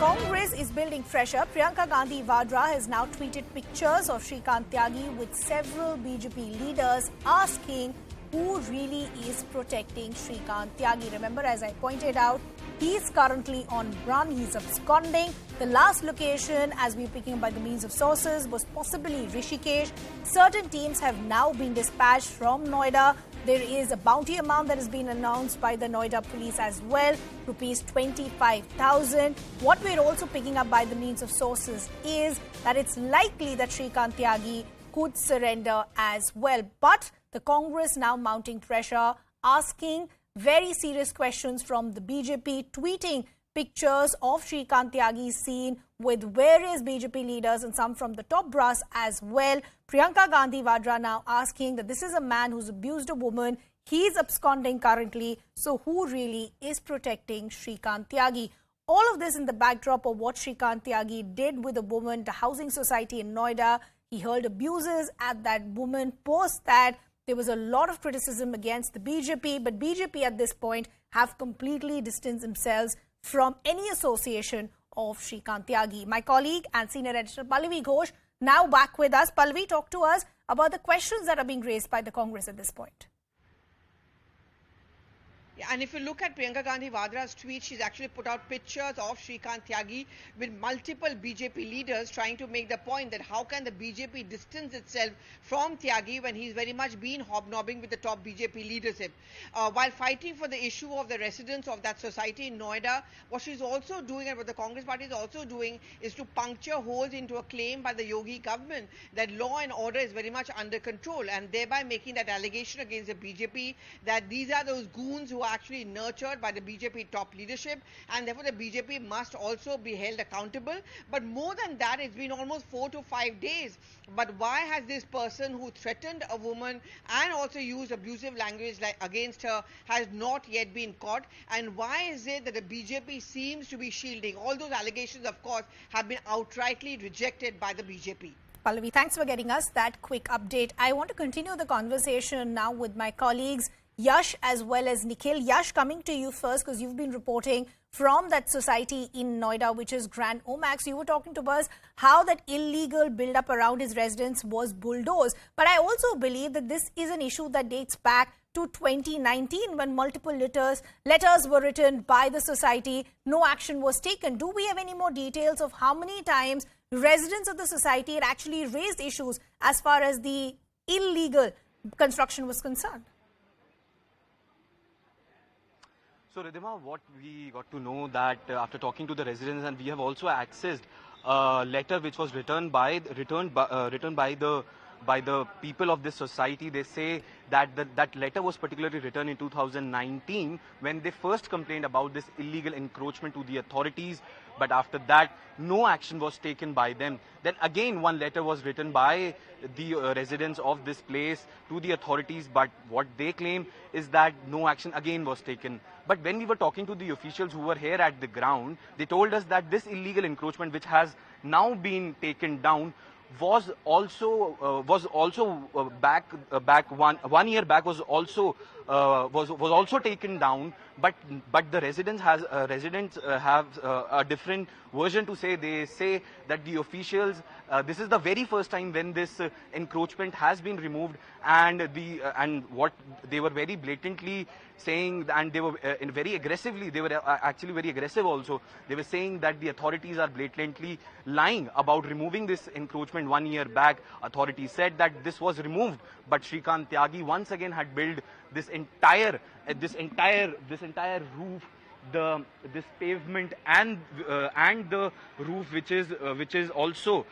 Congress is building pressure. Priyanka Gandhi Vadra has now tweeted pictures of Shrikant Tyagi with several BJP leaders asking who really is protecting Shrikant Tyagi. Remember, as I pointed out, he's currently on run. He's absconding. The last location, as we're picking up by the means of sources, was possibly Rishikesh. Certain teams have now been dispatched from Noida. There is a bounty amount that has been announced by the Noida police as well, rupees 25,000. What we're also picking up by the means of sources is that it's likely that Shrikant Tyagi could surrender as well. But the Congress now mounting pressure, asking very serious questions from the BJP, tweeting pictures of Shrikant Tyagi seen with various BJP leaders and some from the top brass as well. Priyanka Gandhi Vadra now asking that this is a man who's abused a woman. He's absconding currently. So who really is protecting Shrikant Tyagi? All of this in the backdrop of what Shrikant Tyagi did with a woman, the housing society in Noida. He hurled abuses at that woman. Post that, there was a lot of criticism against the BJP, but BJP at this point have completely distanced themselves from any association of Shrikant Tyagi. My colleague and senior editor Pallavi Ghosh now back with us. Pallavi, talk to us about the questions that are being raised by the Congress at this point. Yeah, and if you look at Priyanka Gandhi Vadra's tweet, she's actually put out pictures of Shrikant Tyagi with multiple BJP leaders trying to make the point that how can the BJP distance itself from Tyagi when he's very much been hobnobbing with the top BJP leadership. While fighting for the issue of the residents of that society in Noida, what she's also doing and what the Congress party is also doing is to puncture holes into a claim by the Yogi government that law and order is very much under control, and thereby making that allegation against the BJP that these are those goons who are actually nurtured by the BJP top leadership, and therefore the BJP must also be held accountable. But more than that, it's been almost 4 to 5 days. But why has this person who threatened a woman and also used abusive language against her has not yet been caught? And why is it that the BJP seems to be shielding? All those allegations, of course, have been outrightly rejected by the BJP. Pallavi, thanks for getting us that quick update. I want to continue the conversation now with my colleagues Yash as well as Nikhil. Yash, coming to you first because you've been reporting from that society in Noida, which is Grand Omaxe. You were talking to us how that illegal build-up around his residence was bulldozed. But I also believe that this is an issue that dates back to 2019 when multiple letters were written by the society. No action was taken. Do we have any more details of how many times residents of the society had actually raised issues as far as the illegal construction was concerned? So, Ridhima, what we got to know that after talking to the residents, and we have also accessed a letter which was written by the people of this society. They say that that letter was particularly written in 2019 when they first complained about this illegal encroachment to the authorities. But after that, no action was taken by them. Then again, one letter was written by the residents of this place to the authorities. But what they claim is that no action again was taken. But when we were talking to the officials who were here at the ground, they told us that this illegal encroachment, which has now been taken down, was also back 1 year back was also taken down, but the residents have a different version to say. They say that the officials, this is the very first time when this encroachment has been removed, and what they were very blatantly saying, and they were very aggressively, they were actually very aggressive also. They were saying that the authorities are blatantly lying about removing this encroachment 1 year back. Authorities said that this was removed, but Shrikant Tyagi once again had built this entire roof, this pavement and the roof which is also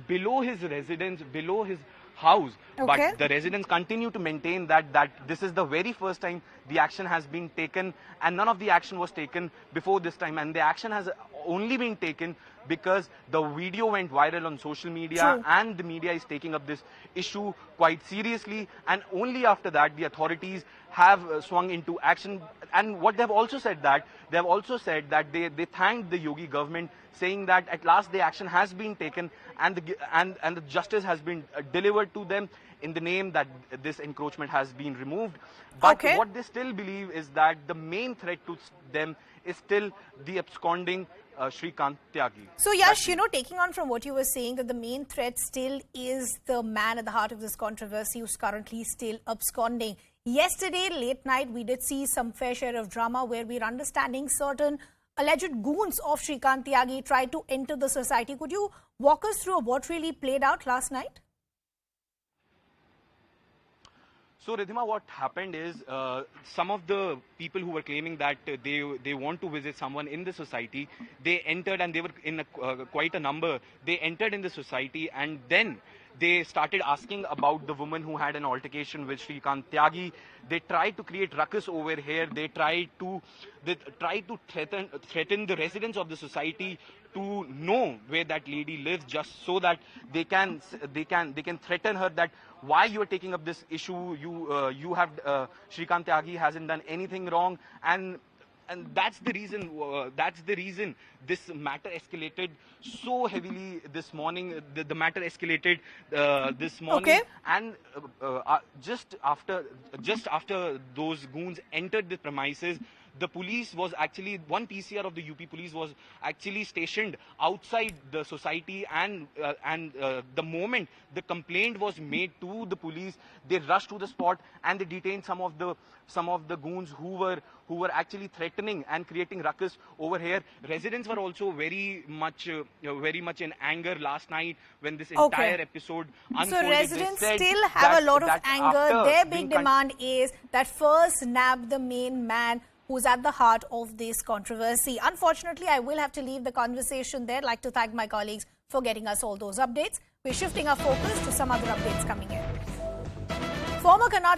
below his residence, below his house. Okay. But the residents continue to maintain that this is the very first time the action has been taken, and none of the action was taken before this time, and the action has only been taken because the video went viral on social media. True. And the media is taking up this issue quite seriously, and only after that the authorities have swung into action. And what they've also said that they thanked the Yogi government, saying that at last the action has been taken and the justice has been delivered surrendered to them in the name that this encroachment has been removed. But what they still believe is that the main threat to them is still the absconding Shrikant Tyagi. So Yash, taking on from what you were saying, that the main threat still is the man at the heart of this controversy who's currently still absconding. Yesterday, late night, we did see some fair share of drama where we're understanding certain alleged goons of Shrikant Tyagi tried to enter the society. Could you walk us through what really played out last night? So, Ridhima, what happened is some of the people who were claiming that they want to visit someone in the society, they entered, and they were in quite a number. They entered in the society, and then they started asking about the woman who had an altercation with Shrikant Tyagi. They tried to create ruckus over here. They tried to threaten the residents of the society to know where that lady lives, just so that they can threaten her that why you are taking up this issue. You have Shrikant Tyagi hasn't done anything wrong, and that's the reason. This matter escalated so heavily this morning. The matter escalated this morning, and just after those goons entered the premises, the police was actually, one PCR of the UP police was actually stationed outside the society, and the moment the complaint was made to the police, they rushed to the spot and they detained some of the goons who were actually threatening and creating ruckus over here. Residents were also very much in anger last night when this entire episode unfolded. So residents still have a lot of anger. Their big demand is that first nab the main man who's at the heart of this controversy. Unfortunately, I will have to leave the conversation there. I'd like to thank my colleagues for getting us all those updates. We're shifting our focus to some other updates coming in. Former Karnataka